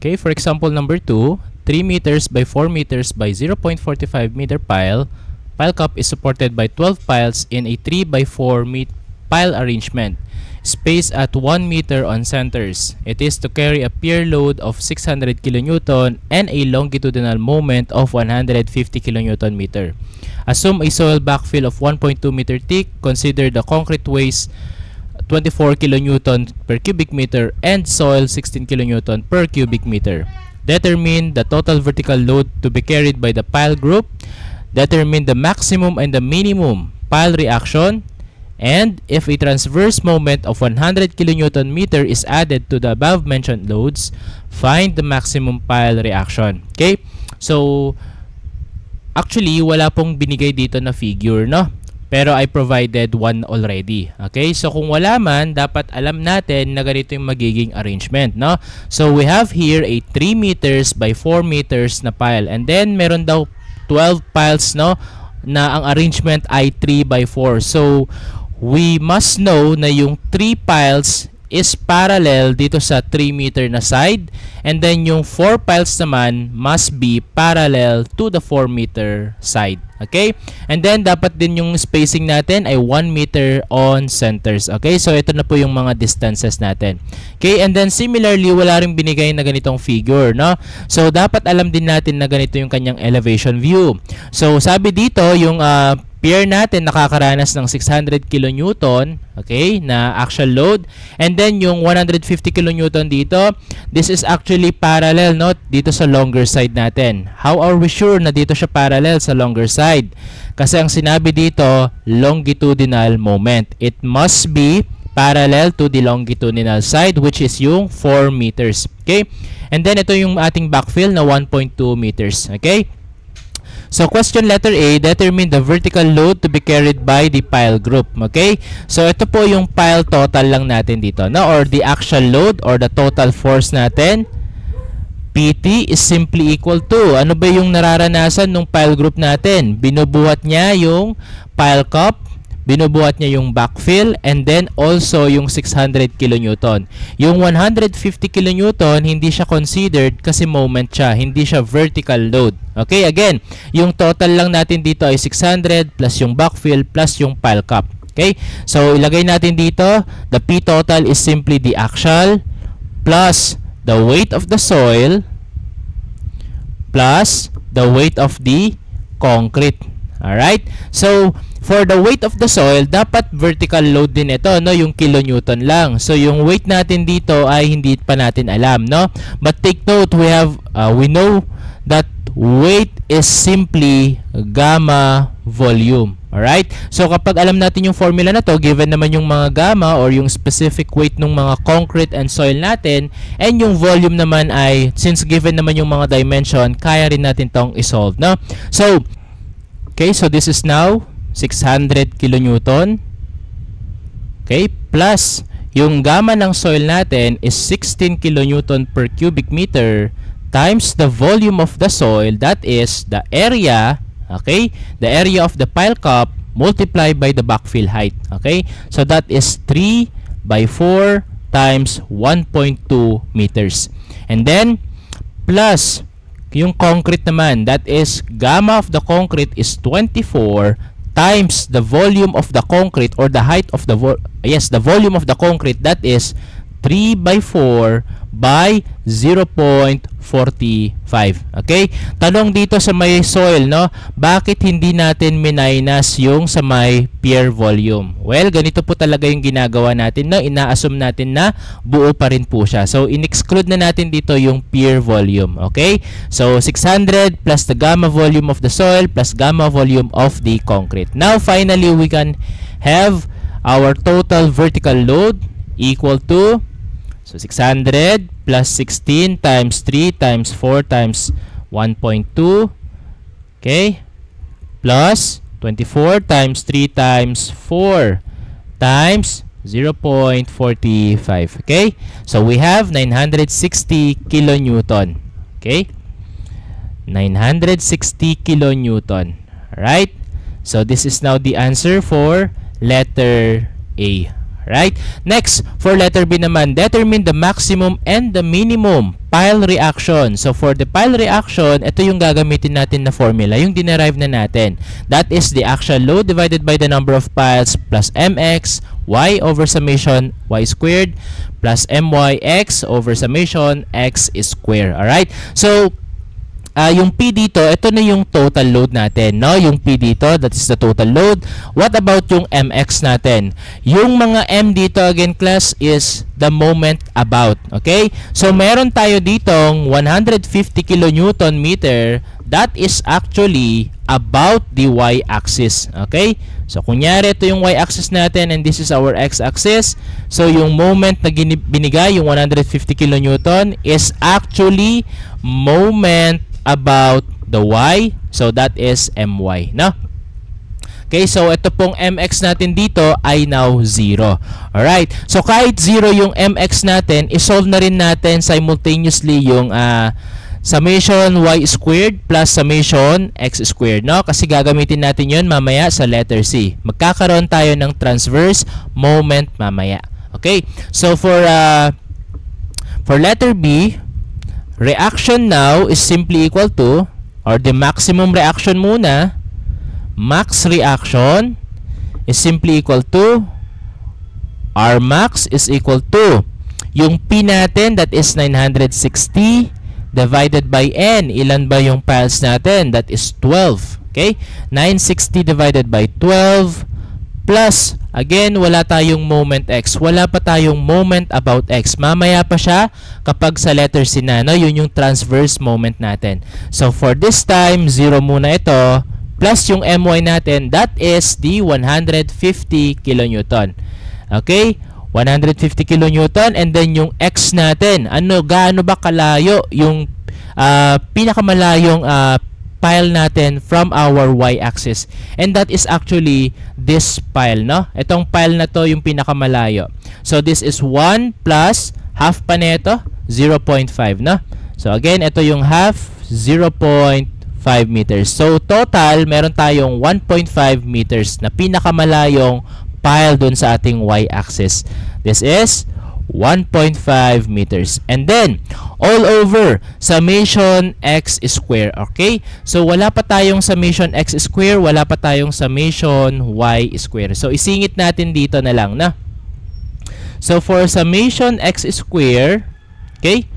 Okay, for example number 2, 3 meters by 4 meters by 0.45 meter pile cup is supported by 12 piles in a 3 by 4 pile arrangement, spaced at 1 meter on centers. It is to carry a pier load of 600 kN and a longitudinal moment of 150 kN. Assume a soil backfill of 1.2 meter thick. Consider the concrete weighs 24 kN per cubic meter and soil 16 kN per cubic meter. Determine the total vertical load to be carried by the pile group. Determine the maximum and the minimum pile reaction. And if a transverse moment of 100 kN meter is added to the above mentioned loads, find the maximum pile reaction. Okay? So, actually, wala pong binigay dito na figure, no? Pero I provided one already. Okay? So, kung wala man, dapat alam natin na ganito yung magiging arrangement, no? So, we have here a 3 meters by 4 meters na pile. And then, meron daw 12 piles, no? Na ang arrangement ay 3 by 4. So, we must know na yung 3 piles is parallel dito sa 3 meter na side, and then yung 4 piles naman must be parallel to the 4 meter side. Okay? And then dapat din yung spacing natin ay 1 meter on centers. Okay? So ito na po yung mga distances natin. Okay? And then similarly, wala ring binigay na ganitong figure, no? So dapat alam din natin na ganito yung kanyang elevation view. So sabi dito, yung pier natin nakakaranas ng 600 kN, okay, na actual load. And then yung 150 kN dito, this is actually parallel, no, dito sa longer side natin. How are we sure na dito siya parallel sa longer side? Kasi ang sinabi dito, longitudinal moment. It must be parallel to the longitudinal side, which is yung 4 meters. Okay? And then ito yung ating backfill na 1.2 meters. Okay? So, question letter A, determine the vertical load to be carried by the pile group. Okay? So, ito po yung pile total lang natin dito, no? Or the actual load or the total force natin. PT is simply equal to, ano ba yung nararanasan ng pile group natin? Binubuhat niya yung pile cup, binubuhat niya yung backfill, and then also yung 600 kN. Yung 150 kN, hindi siya considered kasi moment siya, hindi siya vertical load. Okay, again, yung total lang natin dito ay 600 plus yung backfill plus yung pile cup. Okay, so ilagay natin dito, the P total is simply the actual plus the weight of the soil plus the weight of the concrete. Alright, so for the weight of the soil, dapat vertical load din ito, no? Yung kilonewton lang. So, yung weight natin dito ay hindi pa natin alam, no? But take note, we know that weight is simply gamma volume. Alright? So, kapag alam natin yung formula na to, given naman yung mga gamma or yung specific weight ng mga concrete and soil natin, and yung volume naman ay, since given naman yung mga dimension, kaya rin natin tong isolve, no? So, okay, so this is now 600 kN. Okay, plus yung gamma ng soil natin is 16 kN per cubic meter times the volume of the soil, that is the area, okay, the area of the pile cup multiplied by the backfill height. Okay, so that is 3 by 4 times 1.2 meters. And then plus yung concrete naman, that is gamma of the concrete is 24 times the volume of the concrete or the height of the the volume of the concrete, that is 3 by 4 by 0.45. Okay? Tanong dito sa may soil, no? Bakit hindi natin minus yung sa may pier volume? Well, ganito po talaga yung ginagawa natin, no? Ina-assume natin na buo pa rin po siya. So, in-exclude na natin dito yung pier volume. Okay? So, 600 plus the gamma volume of the soil plus gamma volume of the concrete. Now, finally, we can have our total vertical load equal to, so 600 plus 16 times 3 times 4 times 1.2, okay, plus 24 times 3 times 4 times 0.45. Okay, so we have 960 kilonewton. Okay, 960 kilonewton. Alright, so this is now the answer for letter A. Right? Next, for letter B naman, determine the maximum and the minimum pile reaction. So for the pile reaction, ito yung gagamitin natin na formula, yung dinerive na natin. That is the actual load divided by the number of piles plus mx y over summation y squared plus myx over summation x squared. Alright? So yung P dito, ito na yung total load natin, no? Yung P dito, that is the total load. What about yung MX natin? Yung mga M dito, again class, is the moment about, okay? So meron tayo ditong 150 kilonewton meter. That is actually about the y-axis, okay? So kunyari ito yung y-axis natin and this is our x-axis. So yung moment na binigay, yung 150 kilonewton, is actually moment about the y, so that is my, no? Okay, so ito pong mx natin dito ay now 0. Alright, so kahit 0 yung mx natin, isolve na rin natin simultaneously yung summation y squared plus summation x squared, no? Kasi gagamitin natin yun mamaya sa letter C. Magkakaroon tayo ng transverse moment mamaya. Okay, so for letter B, reaction now is simply equal to, or the maximum reaction muna, max reaction is simply equal to, R max is equal to, yung P natin, that is 960, divided by N. Ilan ba yung piles natin? That is 12. Okay? 960 divided by 12 plus, again, wala tayong moment x. Wala pa tayong moment about x. Mamaya pa siya kapag sa letter C na, no? Yun yung transverse moment natin. So, for this time, 0 muna ito, plus yung my natin, that is the 150 kilonewton. Okay? 150 kilonewton, and then yung x natin, gaano ba kalayo yung pinakamalayong pile natin from our y-axis, and that is actually this pile, no? Itong pile na to yung pinakamalayo. So this is 1 plus half pa nito, 0.5, no? So again, ito yung half, 0.5 meters. So total, meron tayong 1.5 meters na pinakamalayong pile dun sa ating y-axis. This is 1.5 meters. And then, all over, summation x square. Okay? So, wala pa tayong summation x square, wala pa tayong summation y square. So, isingit natin dito na lang, na. So, for summation x square, okay?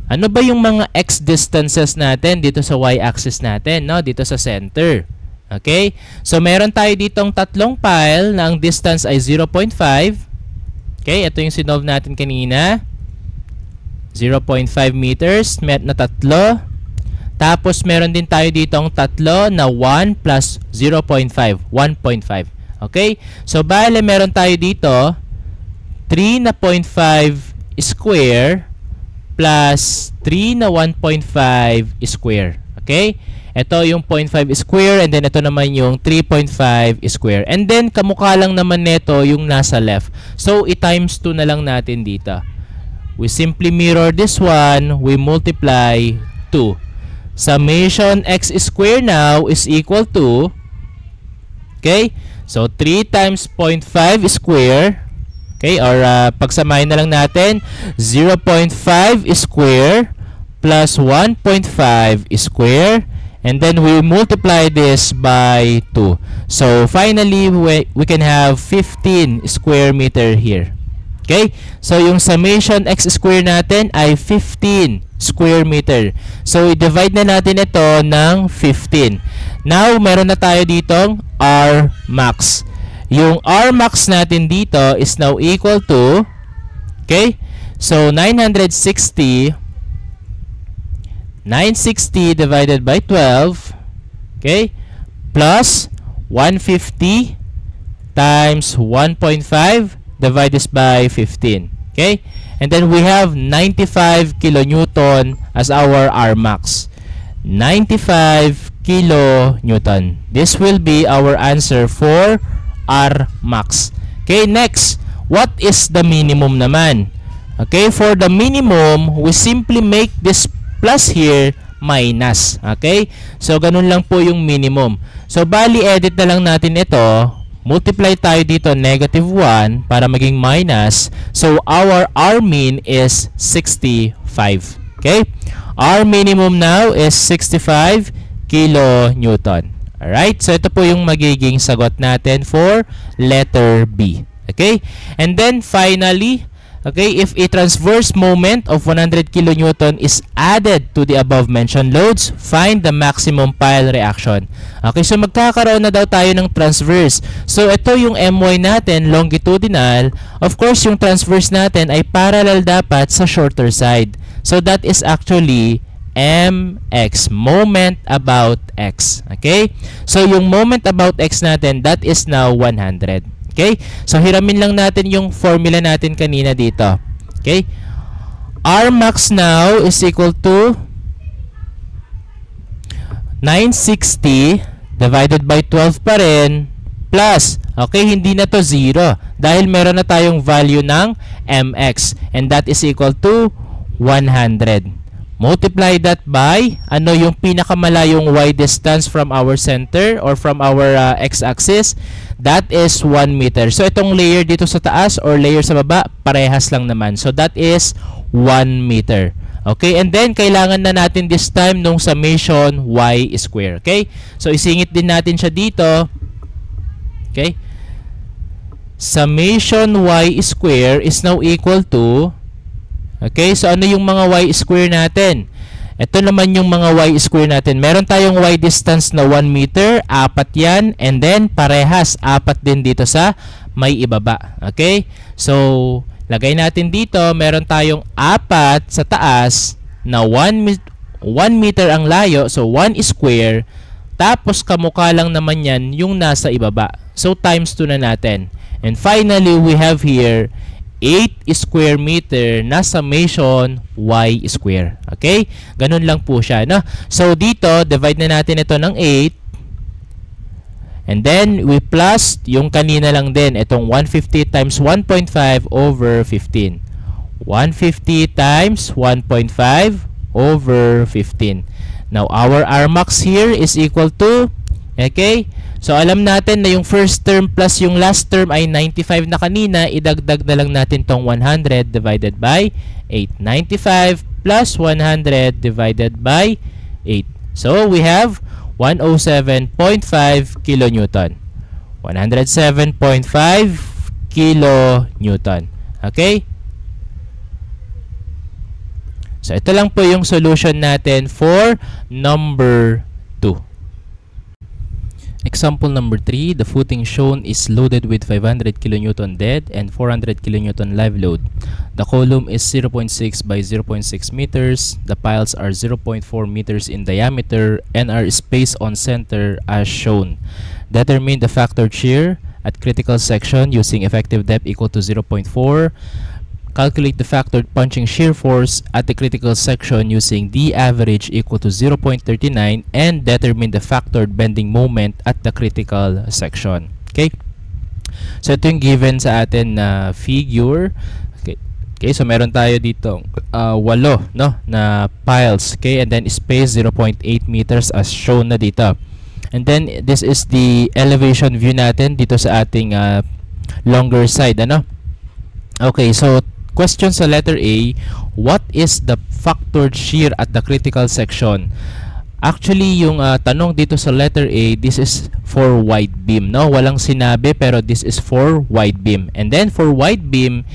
Ano ba yung mga x distances natin dito sa y-axis natin, no? Dito sa center. Okay? So, meron tayo ditong tatlong pile na ang distance ay 0.5. Okay, ito yung sinolve natin kanina. 0.5 meters, met na tatlo. Tapos, meron din tayo ditong tatlo na 1 plus 0.5. 1.5. Okay? So, bale, meron tayo dito 3 na 0.5 square plus 3 na 1.5 square. Okay? Ito yung 0.5 square, and then ito naman yung 3.5 square. And then, kamukha lang naman nito yung nasa left. So, i-times 2 na lang natin dito. We simply mirror this one, we multiply 2. Summation x square now is equal to, okay? So, 3 times 0.5 square, okay? Or, pagsamahin na lang natin, 0.5 square plus 1.5 square. And then we multiply this by 2. So finally, we can have 15 square meter here. Okay? So yung summation x square natin ay 15 square meter. So i-divide na natin ito ng 15. Now, meron na tayo ditong R max. Yung R max natin dito is now equal to, okay? So 960 divided by 12, okay, plus 150 times 1.5 divided by 15, okay, and then we have 95 kilonewton as our R max. 95 kilonewton. This will be our answer for R max. Okay, next, what is the minimum naman? Okay, for the minimum, we simply make this plus here minus. Okay? So, ganun lang po yung minimum. So, bali, edit na lang natin ito. Multiply tayo dito negative 1 para maging minus. So, our R min is 65. Okay? R minimum now is 65 kilonewton. Alright? So, ito po yung magiging sagot natin for letter B. Okay? And then, finally, okay, if a transverse moment of 100 kilonewton is added to the above mentioned loads, find the maximum pile reaction. Okay, so magkakaroon na daw tayo ng transverse. So ito yung MY natin, longitudinal. Of course, yung transverse natin ay parallel dapat sa shorter side. So that is actually MX, moment about X. Okay? So yung moment about X natin, that is now 100. Okay? So, hiramin lang natin yung formula natin kanina dito. Okay? R max now is equal to 960 divided by 12 pa rin plus, okay, hindi na to 0 dahil meron na tayong value ng mx and that is equal to 100. Multiply that by ano yung pinakamalayong y distance from our center or from our x-axis. That is 1 meter. So, itong layer dito sa taas or layer sa baba, parehas lang naman. So, that is 1 meter. Okay? And then, kailangan na natin this time nung summation y square. Okay? So, isingit din natin siya dito. Okay? Summation y square is now equal to, okay, so ano yung mga y square natin? Ito naman yung mga y square natin. Meron tayong y distance na 1 meter, 4 yan, and then parehas, 4 din dito sa may ibaba. Okay? So, lagay natin dito, meron tayong 4 sa taas na 1 meter ang layo, so 1 square, tapos kamukha lang naman yan yung nasa ibaba. So, times 2 na natin. And finally, we have here 8 square meter na summation y square. Okay? Ganun lang po siya, no? So, dito, divide na natin ito ng 8. And then, we plus yung kanina lang din. Itong 150 times 1.5 over 15. 150 times 1.5 over 15. Now, our R max here is equal to, okay? So, alam natin na yung first term plus yung last term ay 95 na kanina. Idagdag na lang natin tong 100 divided by 8. 95 plus 100 divided by 8. So, we have 107.5 kilonewton. 107.5 kilonewton. Okay? So, ito lang po yung solution natin for number 2. Example number 3, the footing shown is loaded with 500 kN dead and 400 kN live load. The column is 0.6 by 0.6 meters. The piles are 0.4 meters in diameter and are spaced on center as shown. Determine the factored shear at critical section using effective depth equal to 0.4. Calculate the factored punching shear force at the critical section using the average equal to 0.39 and determine the factored bending moment at the critical section. Okay? So, ito yung given sa atin na figure. Okay, so meron tayo dito 8 no, na piles. Okay, and then space 0.8 meters as shown na dito. And then, this is the elevation view natin dito sa ating longer side. Ano? Okay, so question sa letter A, what is the factored shear at the critical section? Actually, yung tanong dito sa letter A, this is for wide beam, no? Walang sinabi pero this is for wide beam. And then for wide beam,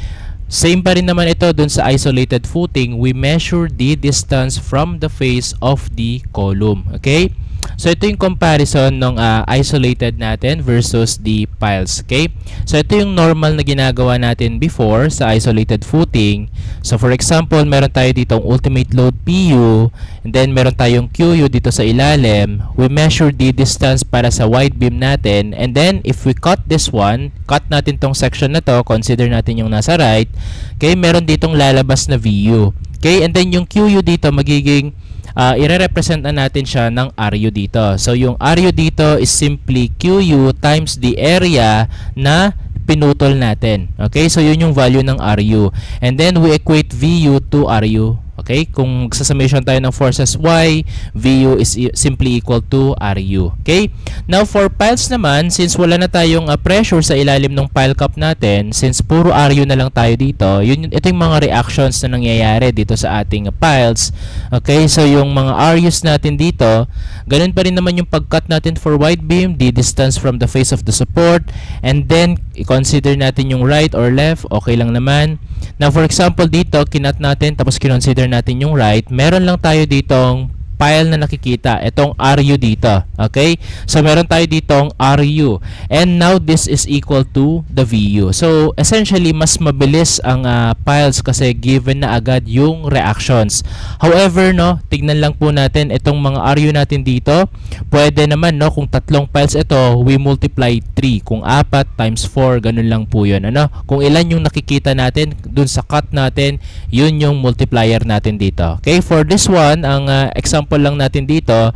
same pa rin naman ito dun sa isolated footing. We measure the distance from the face of the column. Okay? So, ito yung comparison ng isolated natin versus the piles. Okay? So, ito yung normal na ginagawa natin before sa isolated footing. So, for example, meron tayo ditong ultimate load PU and then meron tayong QU dito sa ilalim. We measure the distance para sa wide beam natin and then if we cut this one, cut natin tong section na to, consider natin yung nasa right. Okay? Meron ditong lalabas na VU. Okay? And then yung QU dito magiging ire-represent na natin siya ng RU dito. So, yung RU dito is simply QU times the area na pinutol natin. Okay? So, yun yung value ng RU. And then, we equate VU to RU. Okay? Kung magsa-summation tayo ng forces Y, VU is simply equal to RU. Okay? Now, for piles naman, since wala na tayong pressure sa ilalim ng pile cup natin, since puro RU na lang tayo dito, ito yung mga reactions na nangyayari dito sa ating piles. Okay? So, yung mga RUs natin dito, ganun pa rin naman yung pag-cut natin for wide beam, the distance from the face of the support, and then, i-consider natin yung right or left, okay lang naman. Now, for example, dito, kinat natin, tapos kinonsider natin yung right, meron lang tayo ditong pile na nakikita, itong RU dito. Okay? So, meron tayo ditong RU. And now, this is equal to the VU. So, essentially, mas mabilis ang piles kasi given na agad yung reactions. However, no, tignan lang po natin itong mga RU natin dito. Pwede naman, no, kung tatlong piles ito, we multiply 3. Kung 4 times 4, ganun lang po yun. Ano? Kung ilan yung nakikita natin dun sa cut natin, yun yung multiplier natin dito. Okay? For this one, ang example lang natin dito,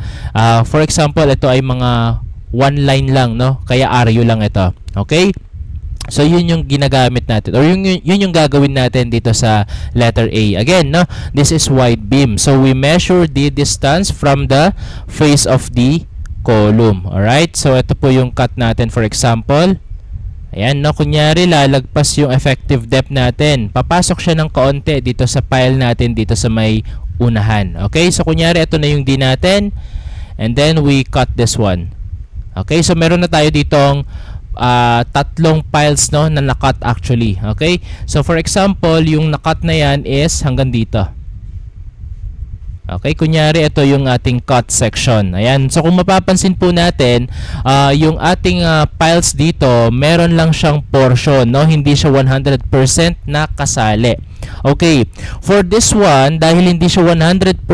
for example, ito ay mga one line lang, no? Kaya RU lang ito. Okay? So, yun yung ginagamit natin, or yun yung gagawin natin dito sa letter A. Again, no? This is wide beam. So, we measure the distance from the face of the column. Alright? So, ito po yung cut natin, for example. Ayan, no? Kunyari, lalagpas yung effective depth natin. Papasok siya ng kaunti dito sa pile natin, dito sa may unahan. Okay? So, kunyari, ito na yung D natin. And then, we cut this one. Okay? So, meron na tayo ditong tatlong piles, no, na nakat actually. Okay? So, for example, yung nakat na yan is hanggang dito. Okay, kunyari ito yung ating cut section. Ayan. So kung mapapansin po natin, yung ating piles dito, meron lang siyang portion, no? Hindi siya 100% nakasali. Okay. For this one, dahil hindi siya 100%,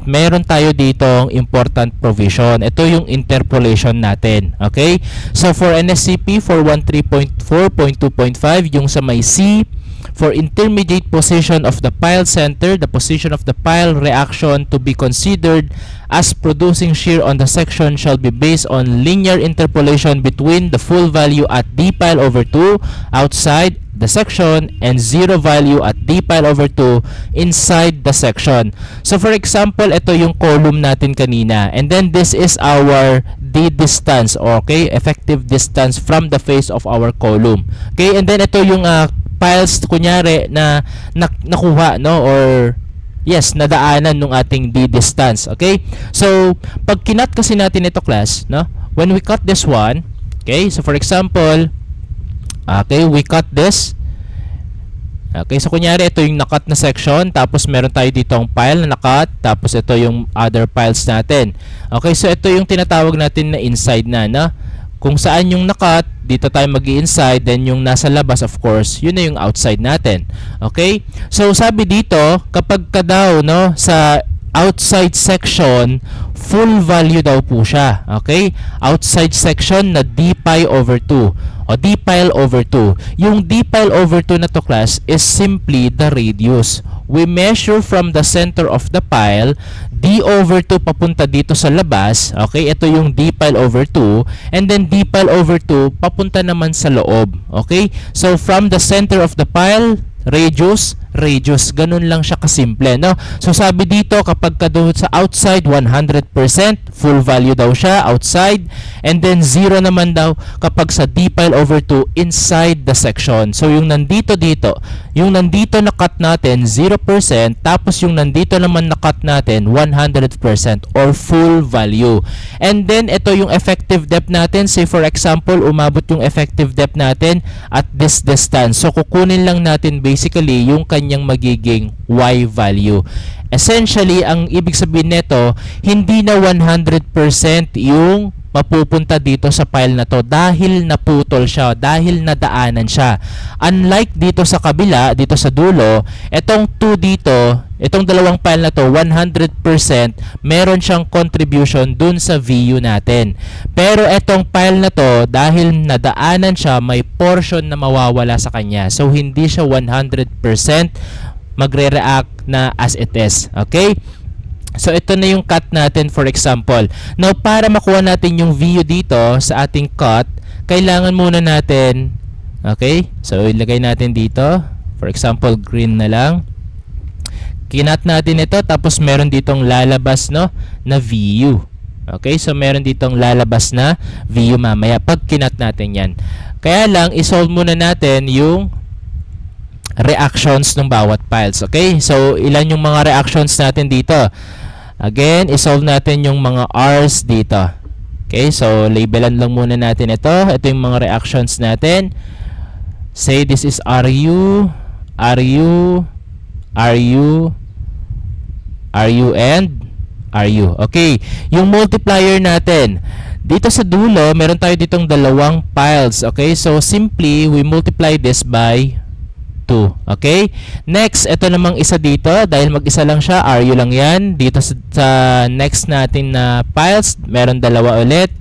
meron tayo ditong important provision. Ito yung interpolation natin. Okay? So for NSCP 413.4.2.5, yung sa may C, for intermediate position of the pile center, the position of the pile reaction to be considered as producing shear on the section shall be based on linear interpolation between the full value at d pile over 2 outside the section and zero value at d pile over 2 inside the section. So for example, ito yung column natin kanina, and then this is our d distance, okay, effective distance from the face of our column. Okay, and then ito yung piles kunyari na nakuha, no, or yes, nadaanan nung ating d distance. Okay? So, pag kinat kasi natin ito, class, no, when we cut this one, okay, so for example, okay, we cut this. Okay, so kunyari ito yung nakat na section, tapos meron tayo ditong pile na nakat, tapos ito yung other piles natin. Okay, so ito yung tinatawag natin na inside na, no? Kung saan yung nakat, dito tayo mag-i-inside, then yung nasa labas, of course, yun na yung outside natin. Okay? So, sabi dito, kapag ka daw, no, sa outside section, full value daw po siya. Okay? Outside section na d pi over 2 o d pile over 2. Yung d pile over 2 na to, class, is simply the radius. We measure from the center of the pile, d over 2 papunta dito sa labas. Okay? Ito yung d pile over 2. And then d pile over 2 papunta naman sa loob. Okay? So, from the center of the pile, radius, ganun lang siya kasimple, no? So sabi dito, kapag ka doon sa outside 100%, full value daw siya outside, and then 0 naman daw kapag sa d pile over 2 inside the section. So yung nandito yung nandito na cut natin 0%, tapos yung nandito naman na cut natin 100% or full value. And then ito yung effective depth natin. Say for example, umabot yung effective depth natin at this distance. So kukunin lang natin basically yung kanyang magiging y value. Essentially, ang ibig sabihin nito, hindi na 100% yung mapupunta dito sa pile na to dahil naputol siya, dahil nadaanan siya. Unlike dito sa kabila, dito sa dulo, itong 2 dito, itong dalawang pile na to, 100% meron siyang contribution dun sa VU natin. Pero itong pile na to, dahil nadaanan siya, may portion na mawawala sa kanya. So, hindi siya 100% magre-react na as it is. Okay? So, ito na yung cut natin, for example. Now, para makuha natin yung VU dito sa ating cut, kailangan muna natin, okay? So, ilagay natin dito. For example, green na lang. Kinat natin ito, tapos meron ditong lalabas, no, na VU. Okay, so meron ditong lalabas na VU mamaya pag kinat natin yan. Kaya lang, isolve muna natin yung reactions ng bawat piles. Okay, so ilan yung mga reactions natin dito? Again, isolve natin yung mga R's dito. Okay, so labelan lang muna natin ito. Ito yung mga reactions natin. Say this is RU, RU, RU, RU, and RU. Okay, yung multiplier natin. Dito sa dulo, meron tayo ditong dalawang piles. Okay, so simply, we multiply this by 2. Okay, next, ito namang isa dito. Dahil mag-isa lang siya, RU lang yan. Dito sa next natin na piles, meron dalawa ulit.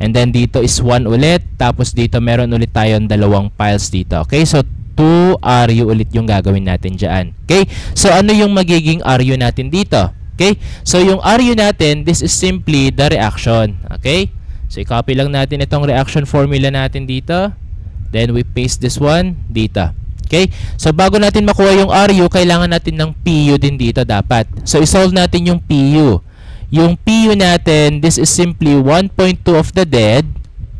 And then dito is 1 ulit. Tapos dito meron ulit tayong dalawang piles dito. Okay, so 2 RU ulit yung gagawin natin dyan. Okay, so ano yung magiging RU natin dito? Okay, so yung RU natin, this is simply the reaction. Okay, so i-copy lang natin itong reaction formula natin dito. Then we paste this one dito. Okay, so bago natin makuha yung RU, kailangan natin ng PU din dito dapat. So isolve natin yung PU. Yung PU natin, this is simply 1.2 of the dead.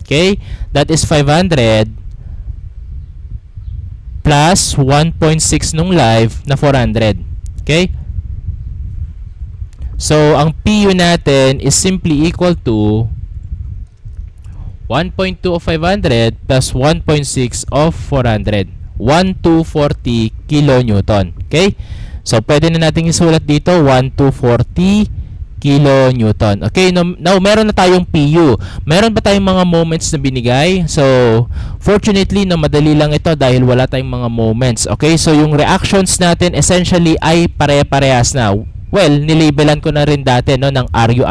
Okay, that is 500 plus 1.6 nung live na 400. Okay, so ang PU natin is simply equal to 1.2 of 500 plus 1.6 of 400. 1240 kilonewton. Okay, so pwede na natin isulat dito 1240 kilonewton. Okay, now meron na tayong PU. Meron ba tayong mga moments na binigay? So, fortunately, no, madali lang ito dahil wala tayong mga moments. Okay, so yung reactions natin essentially ay pare-parehas na. Well, nilabelan ko na rin dati, no, ng RU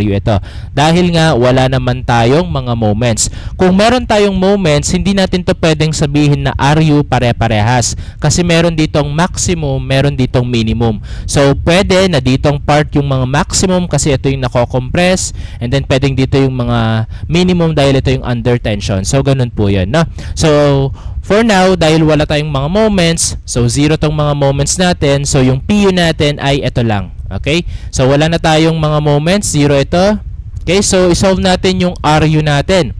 ito. Dahil nga wala naman tayong mga moments. Kung meron tayong moments, hindi natin to pwedeng sabihin na RU pare-parehas. Kasi meron ditong maximum, meron ditong minimum. So, pwede na ditong part yung mga maximum kasi ito yung nako-compress. And then, pwedeng dito yung mga minimum dahil ito yung under tension. So, ganun po yun, no? So, for now, dahil wala tayong mga moments, so 0 tong mga moments natin, so yung PU natin ay ito lang. Okay? So wala na tayong mga moments, 0 ito. Okay? So isolve natin yung RU natin.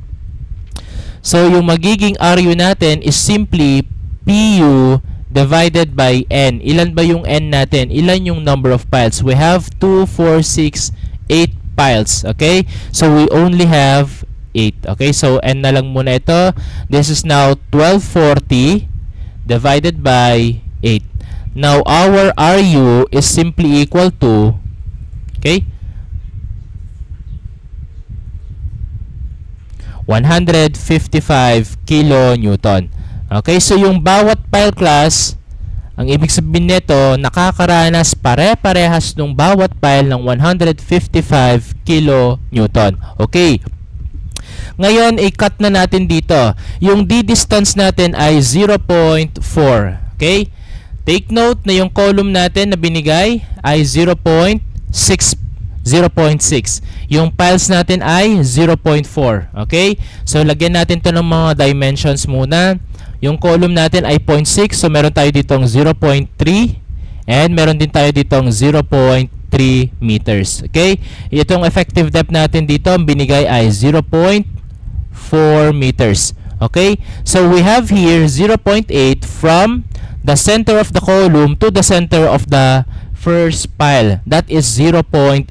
So yung magiging RU natin is simply PU divided by N. Ilan ba yung N natin? Ilan yung number of piles? We have 2, 4, 6, 8 piles. Okay? So we only have 8. Okay, so N na lang muna ito. This is now 1240 divided by 8. Now, our RU is simply equal to, okay, 155 kilonewton. Okay, so yung bawat pile class, ang ibig sabihin nito, nakakaranas pare-parehas ng bawat pile ng 155 kilonewton. Okay. Ngayon, i-cut na natin dito. Yung d-distance natin ay 0.4. Okay? Take note na yung column natin na binigay ay 0.6. Yung piles natin ay 0.4. Okay? So, lagyan natin to ng mga dimensions muna. Yung column natin ay 0.6. So, meron tayo ditong 0.3. And meron din tayo ditong 0.3 meters. Okay? Itong effective depth natin dito, ang binigay ay 0.4 meters. Okay? So, we have here 0.8 from the center of the column to the center of the first pile. That is 0.8.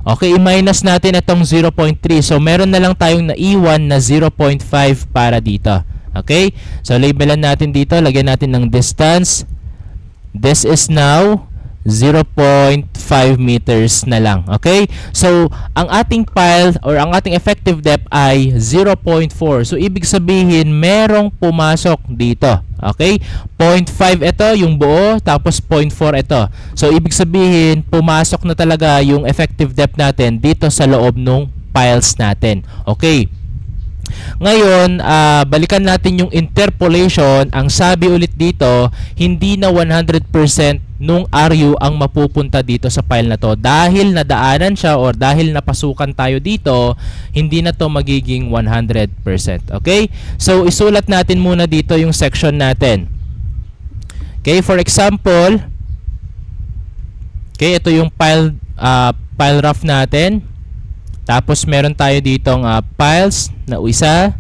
Okay, i-minus natin itong 0.3. So, meron na lang tayong naiwan na 0.5 para dito. Okay? So, labelan natin dito. Lagyan natin ng distance. This is now 0.5 meters na lang. Okay? So, ang ating pile or ang ating effective depth ay 0.4. So, ibig sabihin, merong pumasok dito. Okay? 0.5 ito, yung buo, tapos 0.4 ito. So, ibig sabihin, pumasok na talaga yung effective depth natin dito sa loob ng piles natin. Okay? Ngayon, balikan natin yung interpolation. Ang sabi ulit dito, hindi na 100% nung RU ang mapupunta dito sa file na to. Dahil nadaanan siya or dahil napasukan tayo dito, hindi na to magiging 100%. Okay? So, isulat natin muna dito yung section natin. Okay? For example, Okay, ito yung file rough natin. Tapos meron tayo ditong files na isa.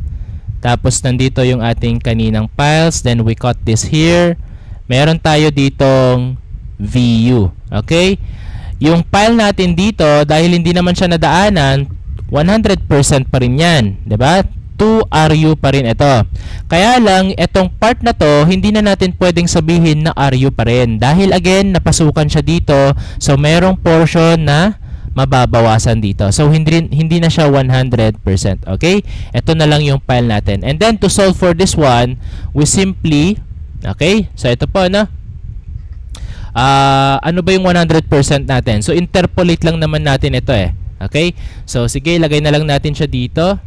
Tapos nandito yung ating kaninang files. Then we cut this here. Meron tayo ditong VU. Okay? Yung file natin dito, dahil hindi naman siya nadaanan, 100% pa rin yan. Diba? 2 RU pa rin ito. Kaya lang, itong part na to, hindi na natin pwedeng sabihin na RU pa rin. Dahil again, napasukan siya dito. So, merong portion na mababawasan dito. So, hindi na siya 100%. Okay? Ito na lang yung file natin. And then, to solve for this one, we simply, okay? So, ito po, no? Ano ba yung 100% natin? So, interpolate lang naman natin ito eh. Okay? So, sige, lagay na lang natin siya dito.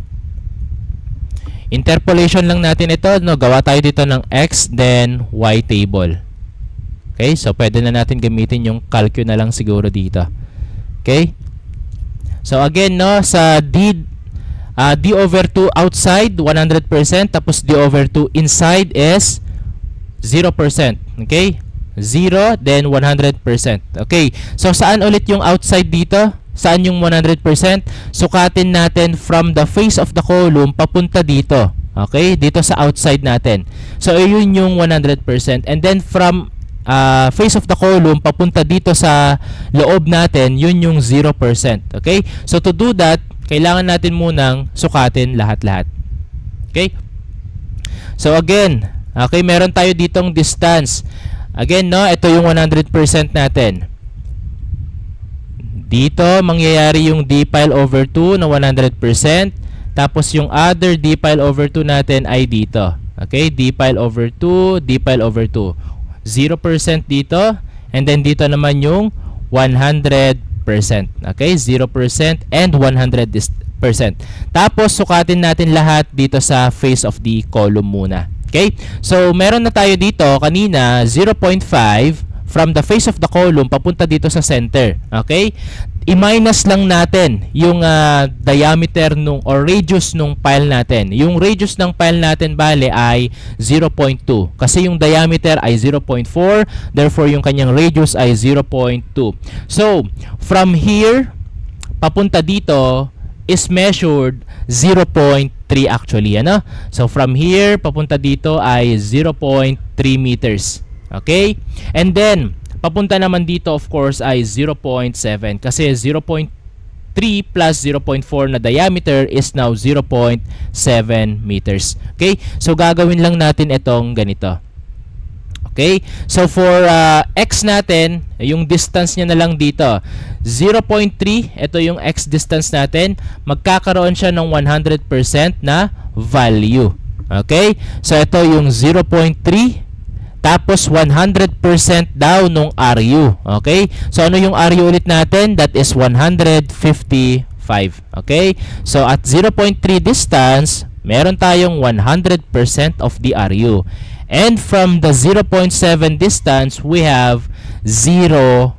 Interpolation lang natin ito, no? Gawa tayo dito ng X, then Y table. Okay? So, pwede na natin gamitin yung calcu na lang siguro dito. Okay? So, again, no? Sa D over 2 outside, 100%. Tapos D over 2 inside is 0%. Okay? 0, then 100%. Okay? So, saan ulit yung outside dito? Saan yung 100%? Sukatin natin from the face of the column papunta dito. Okay? Dito sa outside natin. So, yun yung 100%. And then from face of the column papunta dito sa loob natin, yun yung 0%. Okay? So, to do that, kailangan natin munang sukatin lahat-lahat. Okay? So, again, okay, meron tayo ditong distance. Again, no, ito yung 100% natin. Dito, mangyayari yung d pi over 2 na 100%. Tapos, yung other d pi over 2 natin ay dito. Okay? D pi over 2, d pi over 2. 0% dito. And then, dito naman yung 100%. Okay? 0% and 100%. Tapos, sukatin natin lahat dito sa face of the column muna. Okay? So, meron na tayo dito kanina, 0.5 from the face of the column papunta dito sa center. Okay? I-minus lang natin yung diameter nung or radius nung file natin. Yung radius ng file natin bale ay 0.2 kasi yung diameter ay 0.4, therefore yung kanyang radius ay 0.2. So, from here papunta dito is measured 0.3 actually, ano? So, from here papunta dito ay 0.3 meters. Okay? And then, papunta naman dito of course ay 0.7 kasi 0.3 plus 0.4 na diameter is now 0.7 meters. Okay? So, gagawin lang natin itong ganito. Okay? So, for x natin, yung distance niya na lang dito. 0.3, ito yung x distance natin. Magkakaroon siya ng 100% na value. Okay? So, ito yung 0.3. Tapos 100% daw nung RU. Okay? So ano yung RU ulit natin? That is 155. Okay? So at 0.3 distance, meron tayong 100% of the RU. And from the 0.7 distance, we have 0%.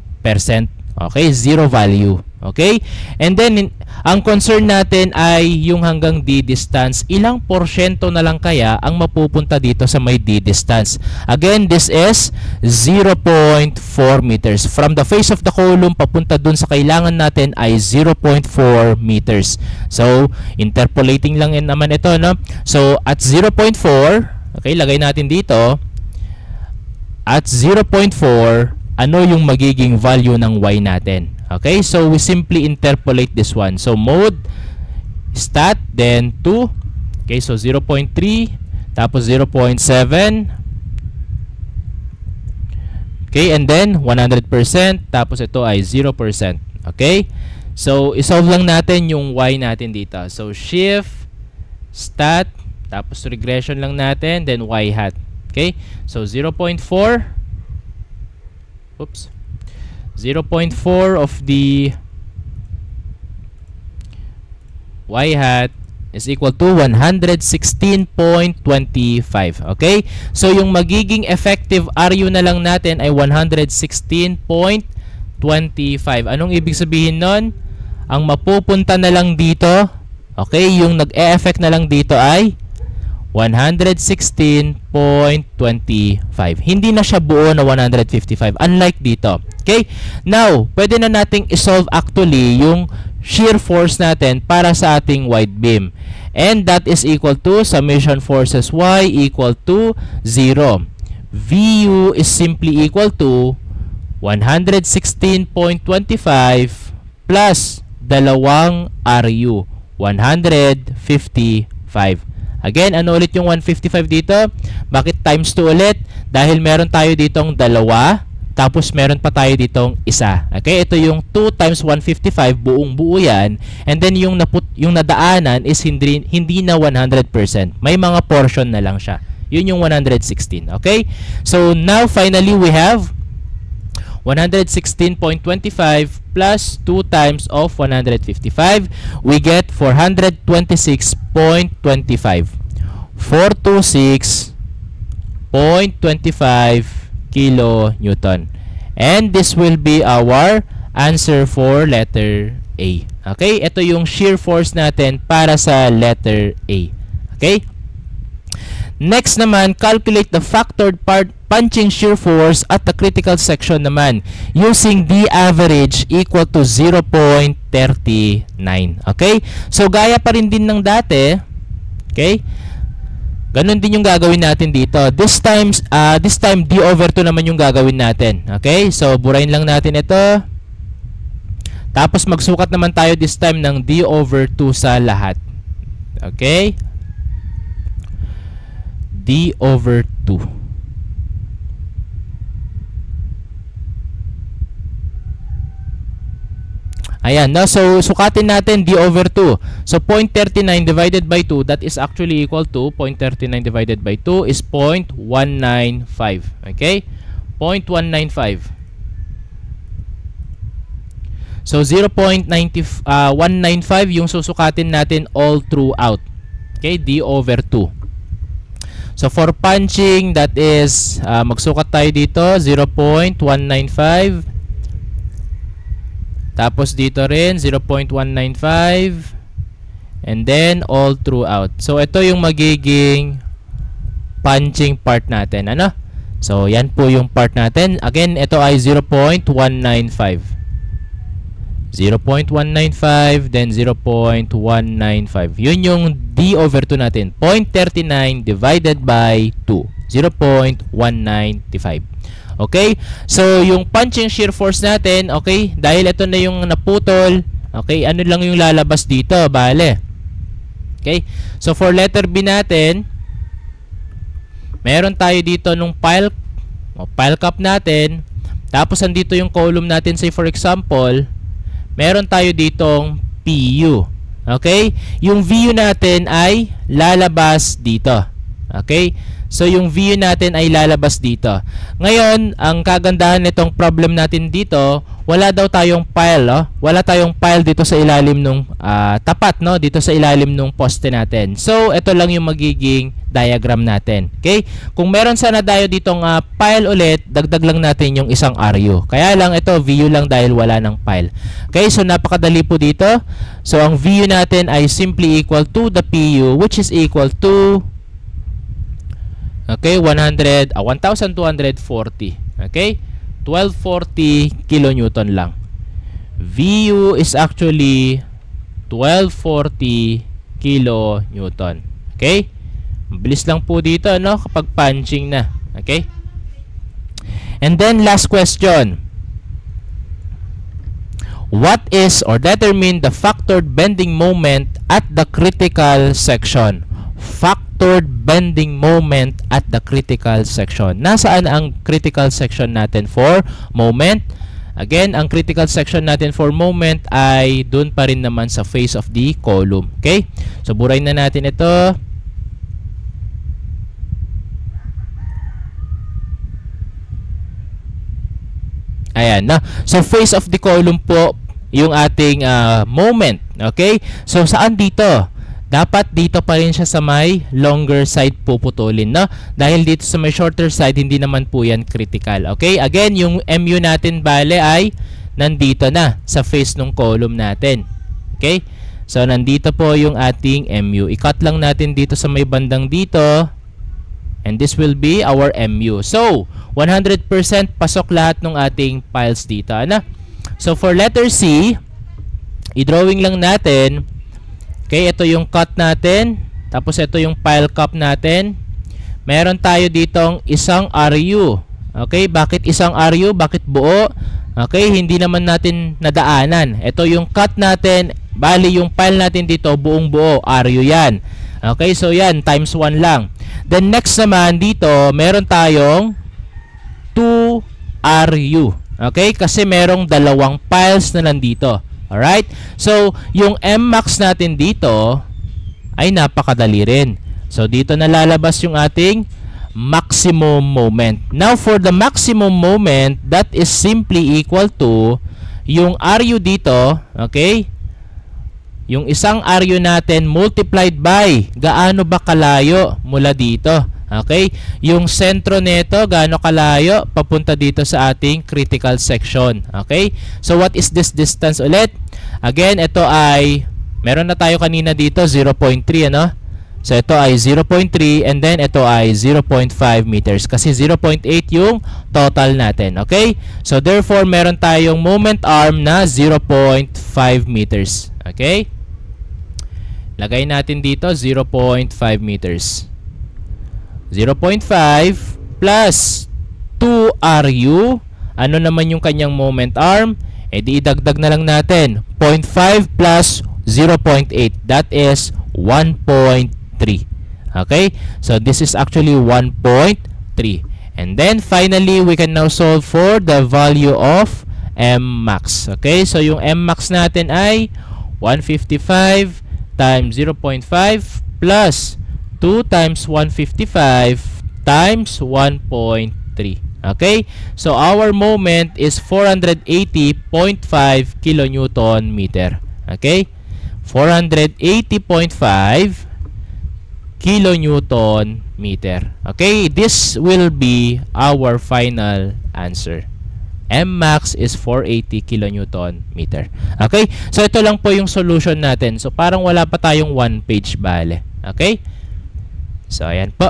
Okay? Zero value. Okay? And then, ang concern natin ay yung hanggang D distance. Ilang porsyento na lang kaya ang mapupunta dito sa may D distance? Again, this is 0.4 meters. From the face of the column, papunta dun sa kailangan natin ay 0.4 meters. So, interpolating lang naman ito, no? So, at 0.4, okay, lagay natin dito. At 0.4, ano yung magiging value ng Y natin? Okay, so we simply interpolate this one. So mode stat, then 2. Okay, so 0.3, tapos 0.7. Okay, and then 100%, tapos ito ay 0%. Okay, so isolve lang natin yung Y natin dito. So shift, stat, tapos regression lang natin, then Y hat. Okay, so 0.4. Oops. 0.4 of the Y hat is equal to 116.25. Okay? So, yung magiging effective RU na lang natin ay 116.25. Anong ibig sabihin nun? Ang mapupunta na lang dito, okay, yung nag-e-effect na lang dito ay 116.25. Hindi na siya buo na 155. Unlike dito. Okay? Now, pwede na nating isolve actually yung shear force natin para sa ating wide beam. And that is equal to summation forces Y equal to 0. VU is simply equal to 116.25 plus dalawang RU, 155. Again, ano ulit yung 155 dito? Bakit times 2 ulit? Dahil meron tayo ditong dalawa, tapos meron pa tayo ditong isa. Okay? Ito yung 2 times 155, buong buo yan. And then yung nadaanan is hindi na 100%. May mga portion na lang siya. Yun yung 116. Okay? So now finally we have 116.25 plus 2 times of 155. We get 426.25. 426.25 kilonewton. And this will be our answer for letter A. Okay? Ito yung shear force natin para sa letter A. Okay? Next naman, calculate the factored punching shear force at the critical section naman using the average equal to 0.39. Okay? So, gaya pa rin din ng dati. Okay? Ganon din yung gagawin natin dito. This time D over 2 naman yung gagawin natin. Okay? So, burahin lang natin ito. Tapos, magsukat naman tayo this time ng D over 2 sa lahat. Okay? D over 2. Ayan, no? So, sukatin natin D over 2. So, 0.39 divided by 2, that is actually equal to 0.39 divided by 2 is 0.195. Okay? 0.195. So, 0.195 yung susukatin natin all throughout. Okay? D over 2. So, for punching, that is, magsukat tayo dito, 0.195. Tapos dito rin 0.195 and then all throughout. So ito yung magiging punching part natin, ano? So yan po yung part natin. Again, ito ay 0.195. 0.195 then 0.195. Yun yung D over 2 natin. 0.39 divided by 2. 0.195. Okay? So, yung punching shear force natin, okay? Dahil ito na yung naputol, okay? Ano lang yung lalabas dito? Bale. Okay? So, for letter B natin, meron tayo dito nung pile cap natin. Tapos, andito yung column natin. Say, for example, meron tayo ditong PU. Okay? Yung VU natin ay lalabas dito. Okay? So, yung VU natin ay lalabas dito. Ngayon, ang kagandahan nitong problem natin dito, wala daw tayong pile, oh. Wala tayong pile dito sa ilalim nung tapat, no? Dito sa ilalim nung poste natin. So, ito lang yung magiging diagram natin. Okay? Kung meron sana tayo ditong pile ulit, dagdag lang natin yung isang RU. Kaya lang ito, VU lang dahil wala ng pile. Okay? So, napakadali po dito. So, ang VU natin ay simply equal to the PU, which is equal to okay, 1,240. Okay? 1240 kilonewton lang. VU is actually 1240 kilonewton. Okay? Mabilis lang po dito, no? Kapag punching na. Okay? And then, last question. What is or determine the factored bending moment at the critical section? Factored bending moment at the critical section. Nasaan ang critical section natin for moment? Again, ang critical section natin for moment ay dun pa rin naman sa face of the column. Okay? So, burayin na natin ito. Ayan na. So, face of the column po yung ating moment. Okay? So, saan dito? Dapat dito pa rin siya sa may longer side puputulin, no? Dahil dito sa may shorter side, hindi naman po yan critical. Okay? Again, yung MU natin bale ay nandito na sa face ng column natin. Okay? So, nandito po yung ating MU. I-cut lang natin dito sa may bandang dito. And this will be our MU. So, 100% pasok lahat ng ating piles dito. Ano? So, for letter C, i-drawing lang natin. Okay, ito yung cut natin. Tapos, ito yung pile cup natin. Meron tayo ditong isang RU. Okay, bakit isang RU? Bakit buo? Okay, hindi naman natin nadaanan. Ito yung cut natin. Bali, yung pile natin dito, buong buo. RU yan. Okay, so yan, times 1 lang. Then next naman dito, meron tayong 2 RU. Okay, kasi merong dalawang piles na nandito. Alright? So, yung M-max natin dito ay napakadali rin. So, dito nalalabas yung ating maximum moment. Now, for the maximum moment, that is simply equal to yung RU dito, okay? Yung isang RU natin multiplied by gaano ba kalayo mula dito. Okay? Yung sentro nito, gaano kalayo papunta dito sa ating critical section. Okay? So, what is this distance ulit? Again, ito ay, meron na tayo kanina dito, 0.3, ano? So, ito ay 0.3 and then ito ay 0.5 meters. Kasi 0.8 yung total natin. Okay? So, therefore, meron tayong moment arm na 0.5 meters. Okay? Lagay natin dito 0.5 meters. 0.5 plus 2 RU. Ano naman yung kanyang moment arm? E di idagdag na lang natin. 0.5 plus 0.8. That is 1.3. Okay? So, this is actually 1.3. And then, finally, we can now solve for the value of M max. Okay? So, yung M max natin ay 155 times 0.5 plus 2 times 155 times 1.3. Okay? So, our moment is 480.5 kilonewton meter. Okay? 480.5 kilonewton meter. Okay? This will be our final answer. M max is 480 kilonewton meter. Okay? So, ito lang po yung solution natin. So, parang wala pa tayong one page bale. Okay? So, ayan po.